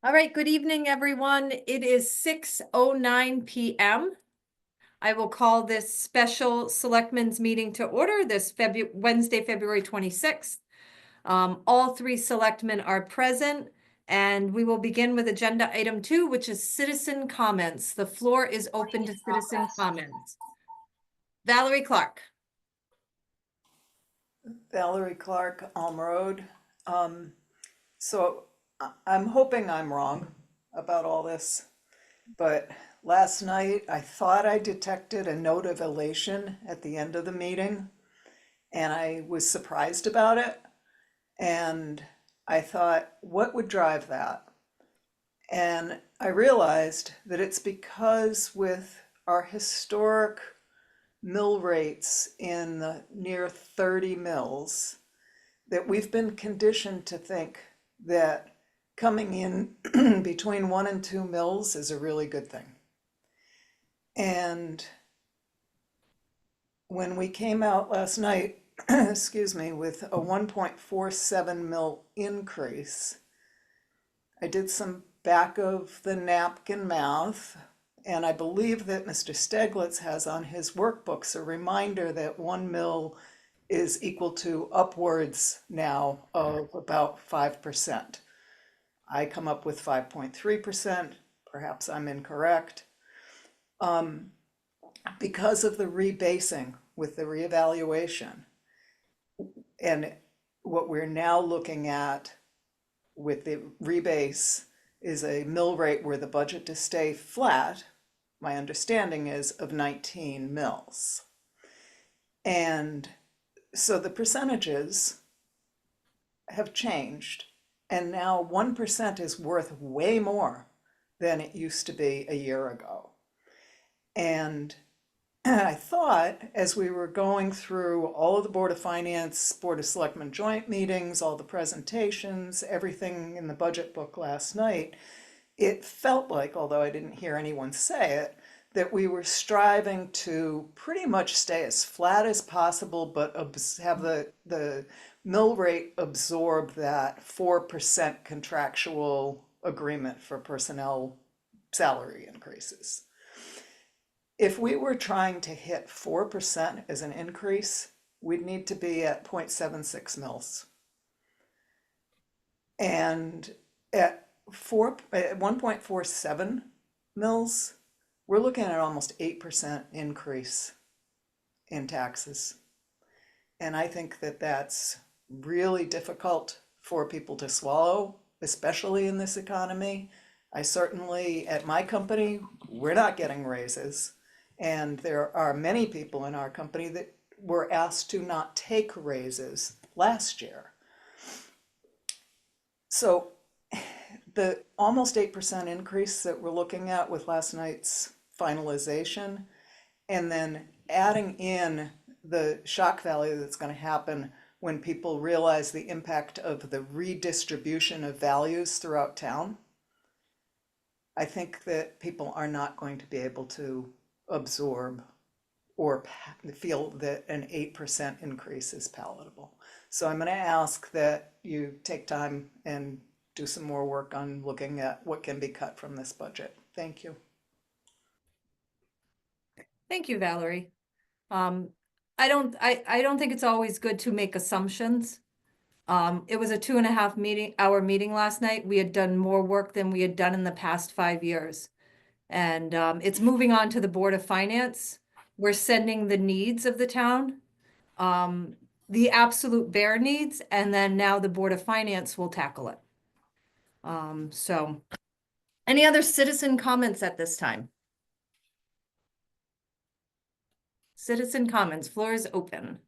All right, good evening, everyone. It is 6:09 p.m. I will call this special Selectmen's meeting to order this Wednesday, February 26th. All three selectmen are present, and we will begin with agenda item 2, which is citizen comments. The floor is open to citizen comments. Valerie Clark. Valerie Clark, Alm Road. So I'm hoping I'm wrong about all this, but last night I thought I detected a note of elation at the end of the meeting, and I was surprised about it. And I thought, what would drive that? And I realized that it's because with our historic mill rates in the near 30 mills, that we've been conditioned to think that coming in between 1 and 2 mills is a really good thing. And when we came out last night, excuse me, with a 1.47 mil increase, I did some back of the napkin math, and I believe that Mr. Steglitz has on his workbooks a reminder that 1 mil is equal to upwards now of about 5%. I come up with 5.3%, perhaps I'm incorrect. Because of the rebasing with the reevaluation, and what we're now looking at with the rebase is a mill rate where the budget to stay flat, my understanding is, of 19 mills. And so the percentages have changed, and now 1% is worth way more than it used to be a year ago. And I thought, as we were going through all of the Board of Finance, Board of Selectmen joint meetings, all the presentations, everything in the budget book last night, it felt like, although I didn't hear anyone say it, that we were striving to pretty much stay as flat as possible, but have the mill rate absorb that 4% contractual agreement for personnel salary increases. If we were trying to hit 4% as an increase, we'd need to be at 0.76 mils. And at 1.47 mils, we're looking at almost 8% increase in taxes. And I think that that's really difficult for people to swallow, especially in this economy. I certainly, at my company, we're not getting raises. And there are many people in our company that were asked to not take raises last year. So the almost 8% increase that we're looking at with last night's finalization, and then adding in the shock value that's going to happen when people realize the impact of the redistribution of values throughout town, I think that people are not going to be able to absorb or feel that an 8% increase is palatable. So I'm going to ask that you take time and do some more work on looking at what can be cut from this budget. Thank you. Thank you, Valerie. I don't think it's always good to make assumptions. It was a 2.5-hour meeting last night. We had done more work than we had done in the past 5 years. And it's moving on to the Board of Finance. We're sending the needs of the town, the absolute bare needs, and then now the Board of Finance will tackle it. So any other citizen comments at this time? Citizen comments, floor is open.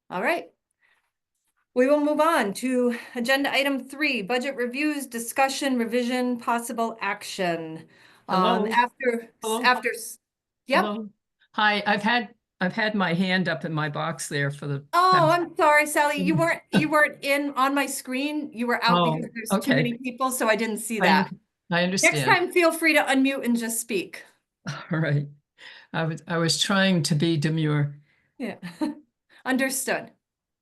All right. We will move on to agenda item 3, budget reviews, discussion, revision, possible action. Hello? Hello? Yep. Hello? Hi, I've had my hand up in my box there for the Oh, I'm sorry, Sally. You weren't in on my screen. You were out Oh, because there's too many people, so I didn't see I that. I Next understand. time, feel free to unmute and just speak. All right. I was trying to be demure. Yeah, understood.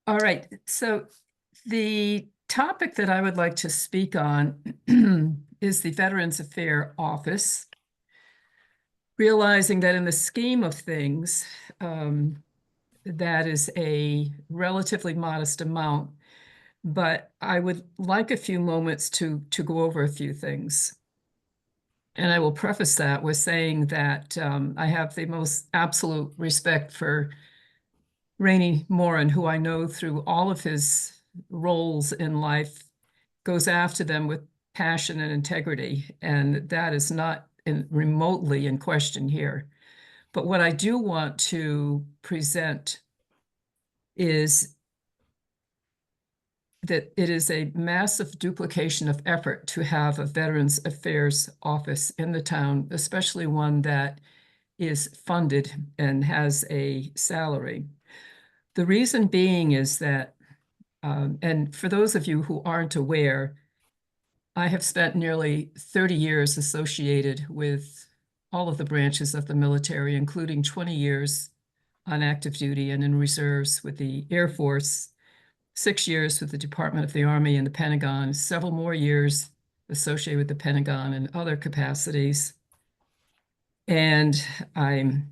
All right. So The topic that I would like to speak on is the Veterans Affairs Office. Realizing that in the scheme of things, that is a relatively modest amount, but I would like a few moments to go over a few things. And I will preface that with saying that I have the most absolute respect for Rainey Moran, who I know through all of his roles in life goes after them with passion and integrity, and that is not remotely in question here. But what I do want to present is that it is a massive duplication of effort to have a Veterans Affairs office in the town, especially one that is funded and has a salary. The reason being is that, and for those of you who aren't aware, I have spent nearly 30 years associated with all of the branches of the military, including 20 years on active duty and in reserves with the Air Force, 6 years with the Department of the Army and the Pentagon, several more years associated with the Pentagon and other capacities. And I'm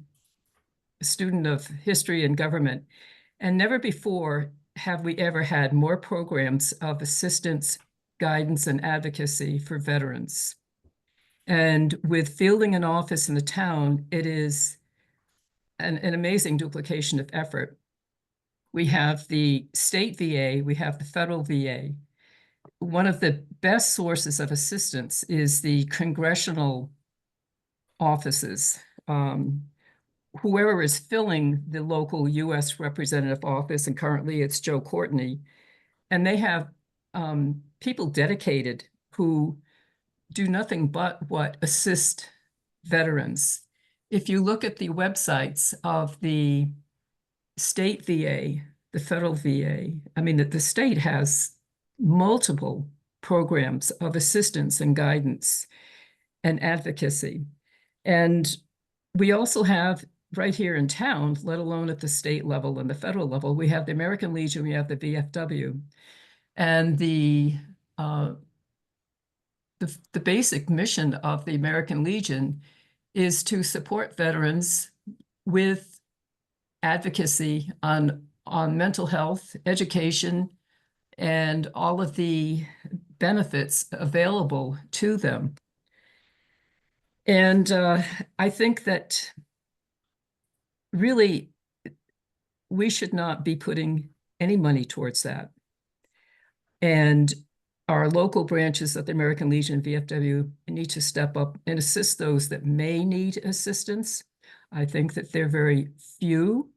a student of history and government. And never before have we ever had more programs of assistance, guidance, and advocacy for veterans. And with fielding an office in the town, it is an amazing duplication of effort. We have the state VA, we have the federal VA. One of the best sources of assistance is the congressional offices. Whoever is filling the local US representative office, and currently it's Joe Courtney, and they have people dedicated who do nothing but assist veterans. If you look at the websites of the state VA, the federal VA, I mean, the state has multiple programs of assistance and guidance and advocacy. And we also have right here in town, let alone at the state level and the federal level, we have the American Legion, we have the VFW. And the basic mission of the American Legion is to support veterans with advocacy on mental health, education, and all of the benefits available to them. And I think that really we should not be putting any money towards that. And our local branches of the American Legion and VFW need to step up and assist those that may need assistance. I think that they're very few.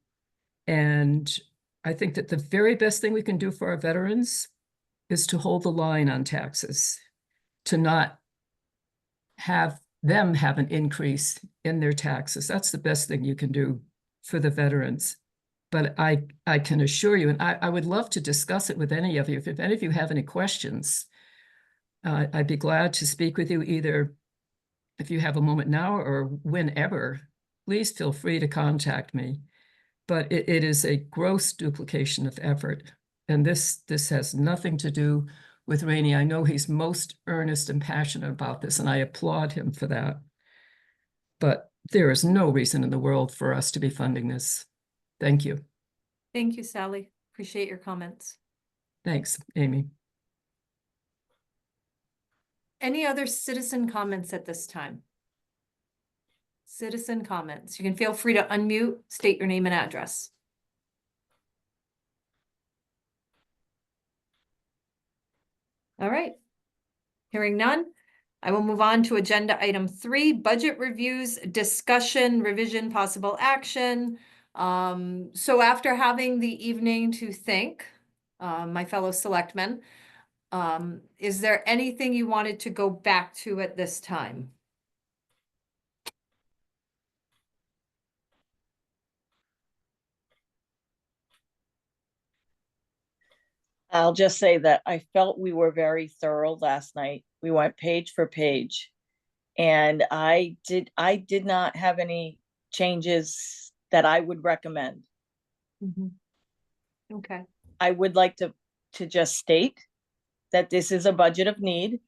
And I think that the very best thing we can do for our veterans is to hold the line on taxes, to not have them have an increase in their taxes. That's the best thing you can do for the veterans. But I can assure you, and I would love to discuss it with any of you. If any of you have any questions, I'd be glad to speak with you either if you have a moment now or whenever. Please feel free to contact me. But it is a gross duplication of effort. And this has nothing to do with Rainey. I know he's most earnest and passionate about this, and I applaud him for that. But there is no reason in the world for us to be funding this. Thank you. Thank you, Sally. Appreciate your comments. Thanks, Amy. Any other citizen comments at this time? Citizen comments. You can feel free to unmute, state your name and address. All right. Hearing none, I will move on to agenda item 3, budget reviews, discussion, revision, possible action. So after having the evening to think, my fellow selectmen, is there anything you wanted to go back to at this time? I'll just say that I felt we were very thorough last night. We went page for page. And I did not have any changes that I would recommend. Okay. I would like to to just state that this is a budget of need.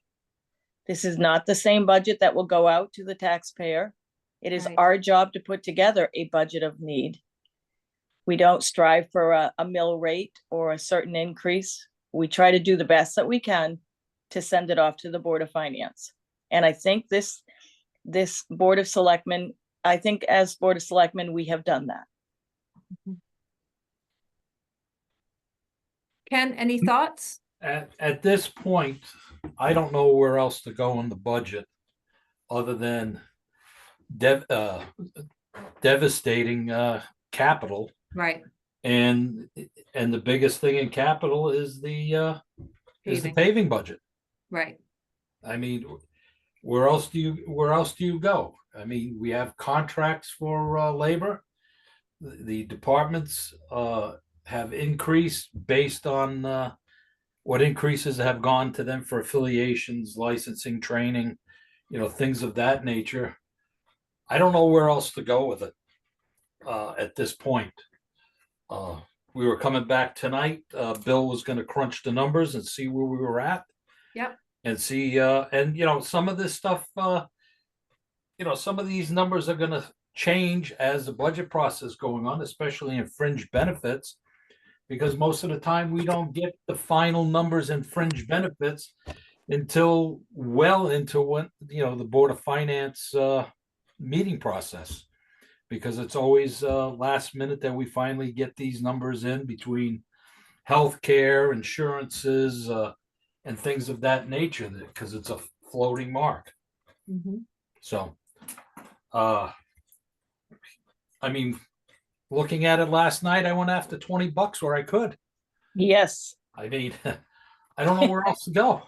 This is not the same budget that will go out to the taxpayer. It is Right. our job to put together a budget of need. We don't strive for a mill rate or a certain increase. We try to do the best that we can to send it off to the Board of Finance. And I think this Board of Selectmen, I think as Board of Selectmen, we have done that. Ken, any thoughts? At this point, I don't know where else to go in the budget other than devastating capital. Right. And the biggest thing in capital is the Paving. paving budget. Right. I mean, where else do you go? I mean, we have contracts for labor. The departments have increased based on what increases have gone to them for affiliations, licensing, training, things of that nature. I don't know where else to go with it at this point. We were coming back tonight. Bill was going to crunch the numbers and see where we were at. Yep. And see, and some of this stuff, some of these numbers are going to change as the budget process going on, especially in fringe benefits, because most of the time we don't get the final numbers in fringe benefits until well into when the Board of Finance meeting process, because it's always last minute that we finally get these numbers in between healthcare, insurances, and things of that nature, because it's a floating mark. Mm-hmm. So, I mean, looking at it last night, I went after $20 where I could. Yes. I mean, I don't know where else to go.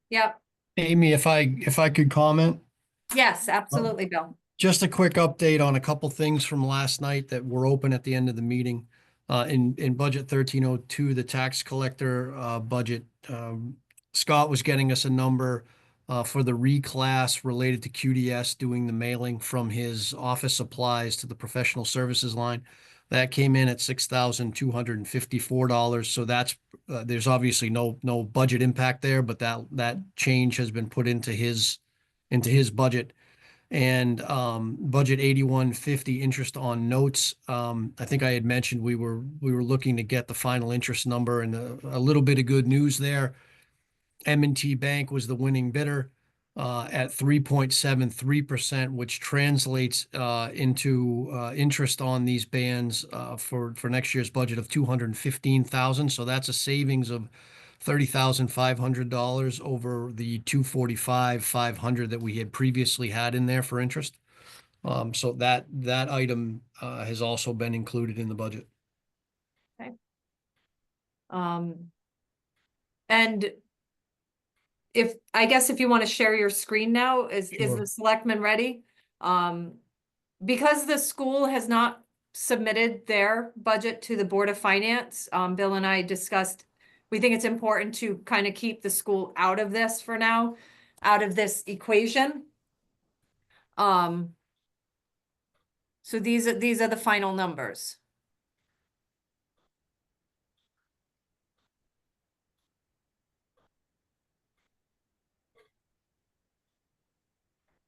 Yep. Amy, if I could comment, Yes, absolutely, Bill. just a quick update on a couple things from last night that were open at the end of the meeting. In budget 1302, the tax collector budget, Scott was getting us a number for the reclass related to QDS doing the mailing from his office supplies to the professional services line. That came in at $6,254. So that's there's obviously no budget impact there, but that change has been put into his budget. And budget 8150 interest on notes. I think I had mentioned we were looking to get the final interest number, and a little bit of good news there. M&T Bank was the winning bidder at 3.73%, which translates into interest on these bands for next year's budget of $215,000. So that's a savings of $30,500 over the $245,500 that we had previously had in there for interest. So that item has also been included in the budget. And I guess if you want to share your screen now, is Sure. the selectman ready? Because the school has not submitted their budget to the Board of Finance, Bill and I discussed, we think it's important to kind of keep the school out of this for now, out of this equation. So these are the final numbers.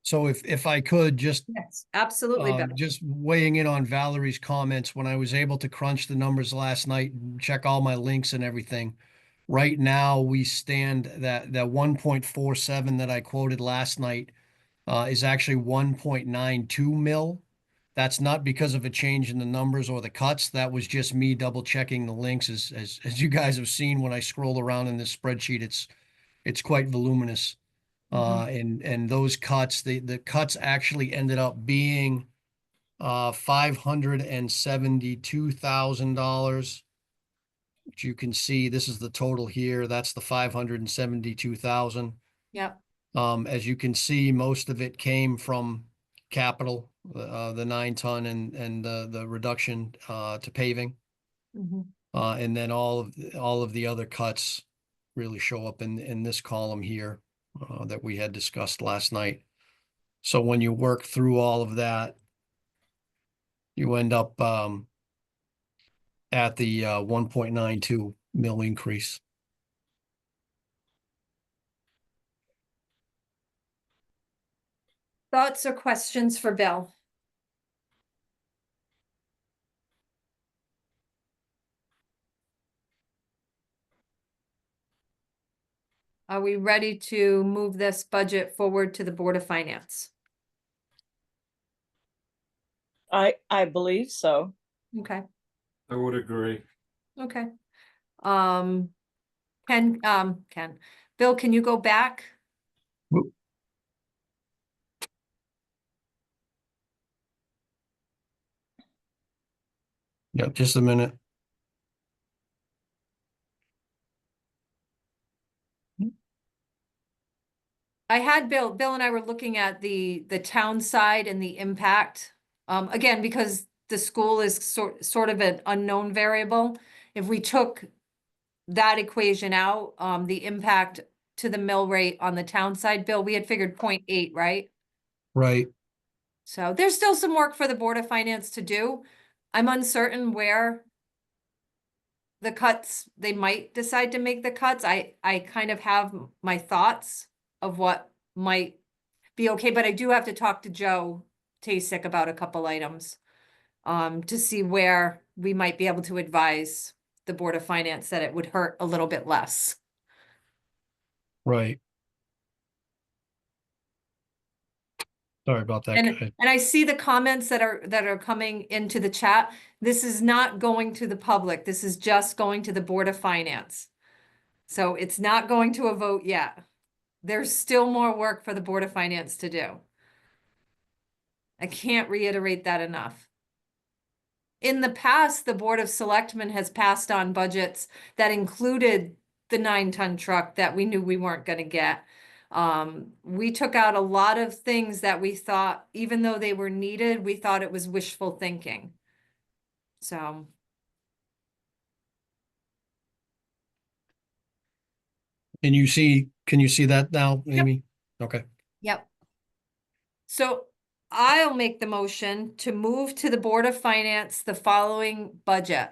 So if I could just Yes, absolutely, Bill. just weighing in on Valerie's comments, when I was able to crunch the numbers last night and check all my links and everything, right now we stand that 1.47 that I quoted last night is actually 1.92 mil. That's not because of a change in the numbers or the cuts. That was just me double checking the links. As you guys have seen, when I scroll around in this spreadsheet, it's quite voluminous. And those cuts, the cuts actually ended up being $572,000, which you can see. This is the total here. That's the 572,000. Yep. As you can see, most of it came from capital, the 9-ton and the reduction to paving. And then all of the other cuts really show up in this column here that we had discussed last night. So when you work through all of that, you end up at the 1.92 mil increase. Thoughts or questions for Bill? Are we ready to move this budget forward to the Board of Finance? I believe so. Okay, I would agree. okay. Ken, Bill, can you go back? Yep, just a minute. I had Bill and I were looking at the town side and the impact. Again, because the school is sort of an unknown variable. If we took that equation out, the impact to the mill rate on the town side, Bill, we had figured 0.8, right? Right. So there's still some work for the Board of Finance to do. I'm uncertain where the cuts, they might decide to make the cuts. I kind of have my thoughts of what might be okay, but I do have to talk to Joe Tasic about a couple items to see where we might be able to advise the Board of Finance that it would hurt a little bit less. Right. Sorry about that, guy. And I see the comments that are coming into the chat. This is not going to the public. This is just going to the Board of Finance. So it's not going to a vote yet. There's still more work for the Board of Finance to do. I can't reiterate that enough. In the past, the Board of Selectmen has passed on budgets that included the 9-ton truck that we knew we weren't going to get. We took out a lot of things that we thought, even though they were needed, we thought it was wishful thinking. So. Can you see that now, Amy? Okay. Yep. So I'll make the motion to move to the Board of Finance the following budget.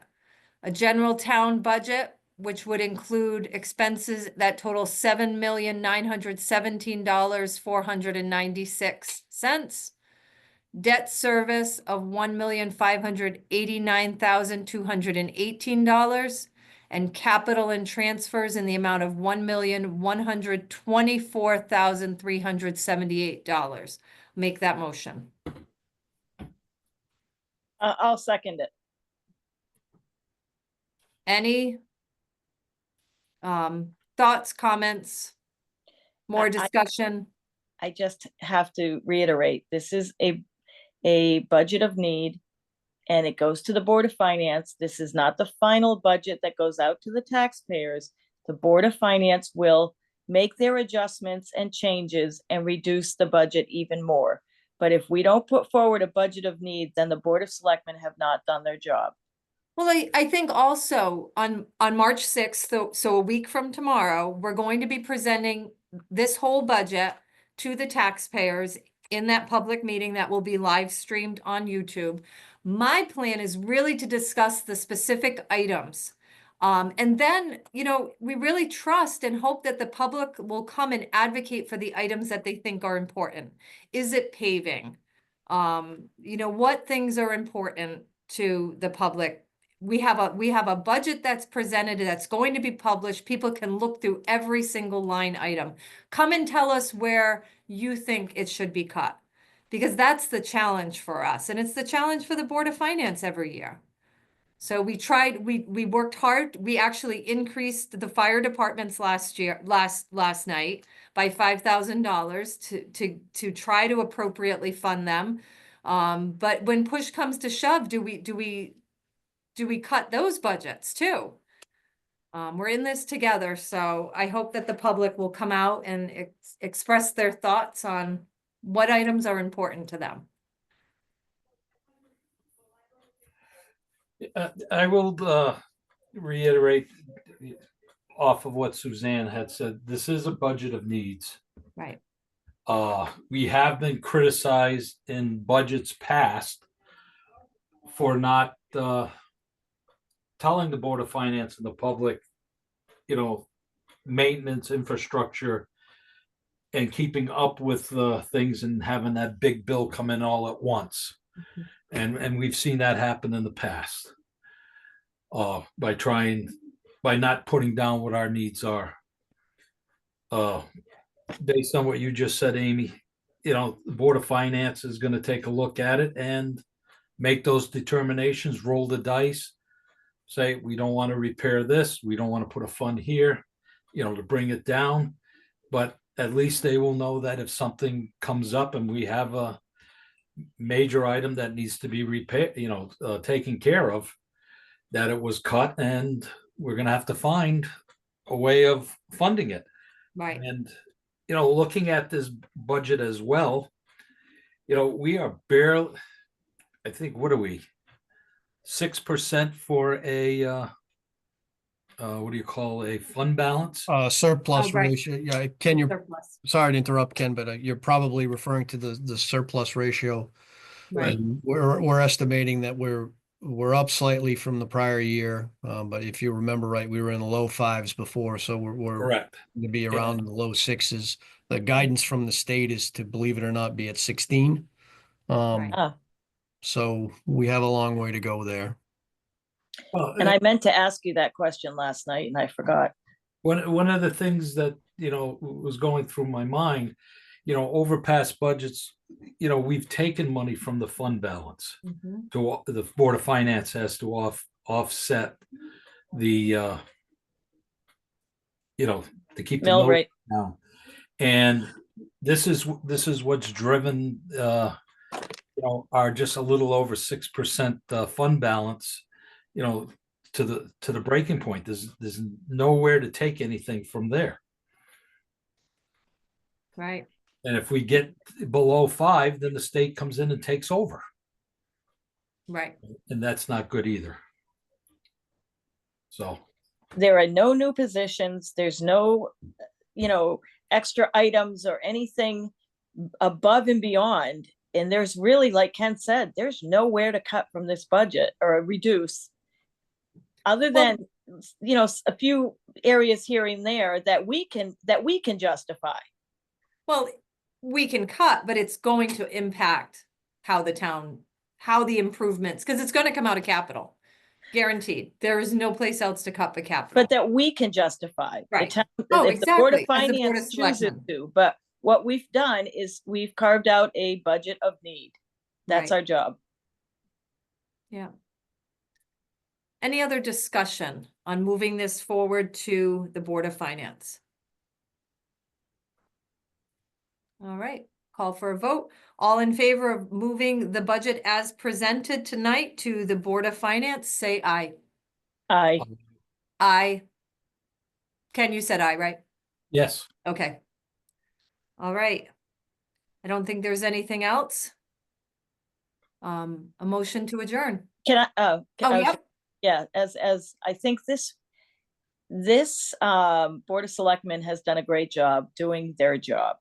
A general town budget, which would include expenses that total $7,917,496. Debt service of $1,589,218. And capital and transfers in the amount of $1,124,378. Make that motion. I'll second it. Any thoughts, comments, more discussion? I just have to reiterate, this is a budget of need, and it goes to the Board of Finance. This is not the final budget that goes out to the taxpayers. The Board of Finance will make their adjustments and changes and reduce the budget even more. But if we don't put forward a budget of need, then the Board of Selectmen have not done their job. Well, I think also on March 6th, so a week from tomorrow, we're going to be presenting this whole budget to the taxpayers in that public meeting that will be live streamed on YouTube. My plan is really to discuss the specific items. And then, we really trust and hope that the public will come and advocate for the items that they think are important. Is it paving? What things are important to the public? We have a budget that's presented that's going to be published. People can look through every single line item. Come and tell us where you think it should be cut, because that's the challenge for us. And it's the challenge for the Board of Finance every year. So we worked hard. We actually increased the fire departments last night by $5,000 to try to appropriately fund them. But when push comes to shove, do we cut those budgets too? We're in this together, so I hope that the public will come out and express their thoughts on what items are important to them. I will reiterate off of what Suzanne had said. This is a budget of needs. Right. We have been criticized in budgets past for not telling the Board of Finance and the public, maintenance, infrastructure, and keeping up with things and having that big bill come in all at once. And we've seen that happen in the past. By not putting down what our needs are. Based on what you just said, Amy, the Board of Finance is going to take a look at it and make those determinations, roll the dice, say, we don't want to repair this, we don't want to put a fund here, to bring it down. But at least they will know that if something comes up and we have a major item that needs to be repaired, taken care of, that it was cut and we're going to have to find a way of funding it. Right. And, looking at this budget as well, we are barely, I think, what are we? 6% for a, what do you call a fund balance? Surplus Oh, right. ratio. Yeah, Ken, you're, Surplus. sorry to interrupt, Ken, but you're probably referring to the surplus ratio. Right. And we're estimating that we're up slightly from the prior year. But if you remember right, we were in the low fives before, so we're Correct. to be around in the low sixes. The guidance from the state is to, believe it or not, be at 16. Right. So we have a long way to go there. Well, And I meant to ask you that question last night and I forgot. one of the things that, was going through my mind, over past budgets, we've taken money from the fund balance Mhm. to the Board of Finance has to offset the, to keep the Mill mill rate. down. And this is what's driven, our just a little over 6% fund balance, to the breaking point. There's nowhere to take anything from there. Right. And if we get below 5, then the state comes in and takes over. Right. And that's not good either. So, There are no new positions. There's no, extra items or anything above and beyond. And there's really, like Ken said, there's nowhere to cut from this budget or reduce. Other than, a few areas here and there that we can justify. Well, we can cut, but it's going to impact how the improvements, because it's going to come out of capital. Guaranteed. There is no place else to cut but capital. But that we can justify. Right. The town, Oh, if the Board of exactly, as the Board of Finance chooses Selectmen. to, but what we've done is we've carved out a budget of need. That's Right. our job. Yeah. Any other discussion on moving this forward to the Board of Finance? All right, call for a vote. All in favor of moving the budget as presented tonight to the Board of Finance, say aye. Aye. Aye. Ken, you said aye, right? yes. Okay. All right. I don't think there's anything else. A motion to adjourn. Can I, Oh, yep. yeah, as I think this Board of Selectmen has done a great job doing their job.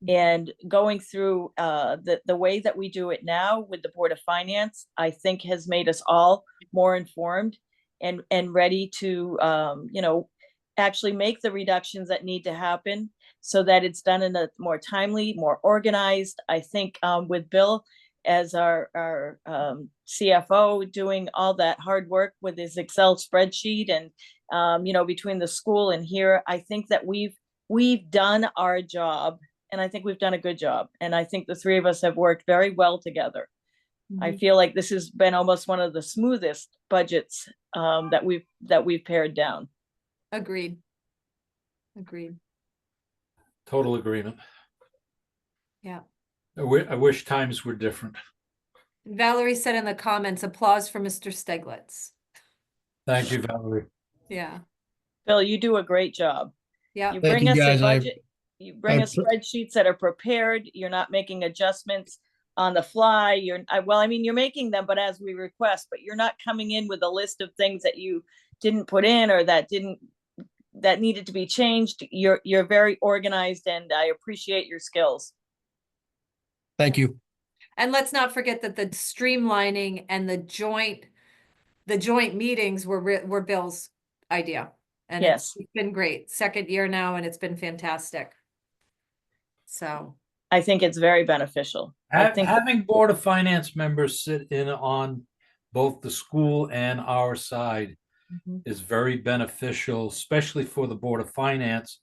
And going through the way that we do it now with the Board of Finance, I think has made us all more informed and ready to actually make the reductions that need to happen so that it's done in a more timely, more organized. I think with Bill as our CFO doing all that hard work with his Excel spreadsheet and between the school and here, I think that we've done our job. And I think we've done a good job. And I think the three of us have worked very well together. I feel like this has been almost one of the smoothest budgets that we've pared down. Agreed. Agreed. Total agreement. Yeah. I wish times were different. Valerie said in the comments, applause for Mr. Steglitz. Thank you, Valerie. Yeah. Bill, you do a great job. Yeah. You Thank bring you, us a guys. budget. You bring I us spreadsheets that are prepared. You're not making adjustments on the fly. You're making them, but as we request, but you're not coming in with a list of things that you didn't put in or that needed to be changed. You're very organized and I appreciate your skills. Thank you. And let's not forget that the streamlining and the joint the joint meetings were Bill's idea. And Yes. it's been great. Second year now, and it's been fantastic. So, I think it's very beneficial. I think Having Board of Finance members sit in on both the school and our side Mhm. is very beneficial, especially for the Board of Finance,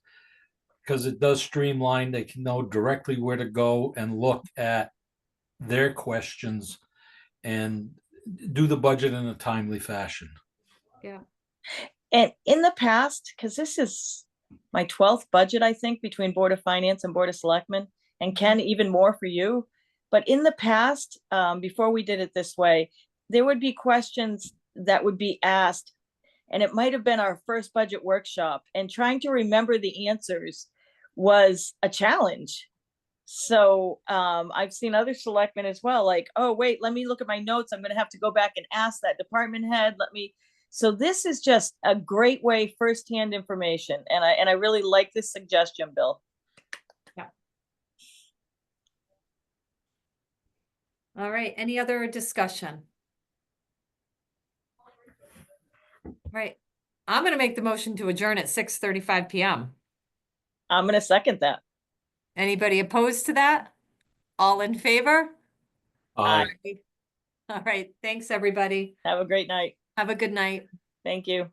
because it does streamline. They can know directly where to go and look at their questions and do the budget in a timely fashion. yeah. And in the past, because this is my 12th budget, I think, between Board of Finance and Board of Selectmen, and Ken, even more for you. But in the past, before we did it this way, there would be questions that would be asked, and it might have been our first budget workshop, and trying to remember the answers was a challenge. So I've seen other selectmen as well, like, oh, wait, let me look at my notes. I'm going to have to go back and ask that department head. So this is just a great way, firsthand information. And I really like this suggestion, Bill. All right. Any other discussion? Right. I'm going to make the motion to adjourn at 6:35 PM. I'm going to second that. Anybody opposed to that? All in favor? Aye. All right. Thanks, everybody. Have a great night. Have a good night. Thank you.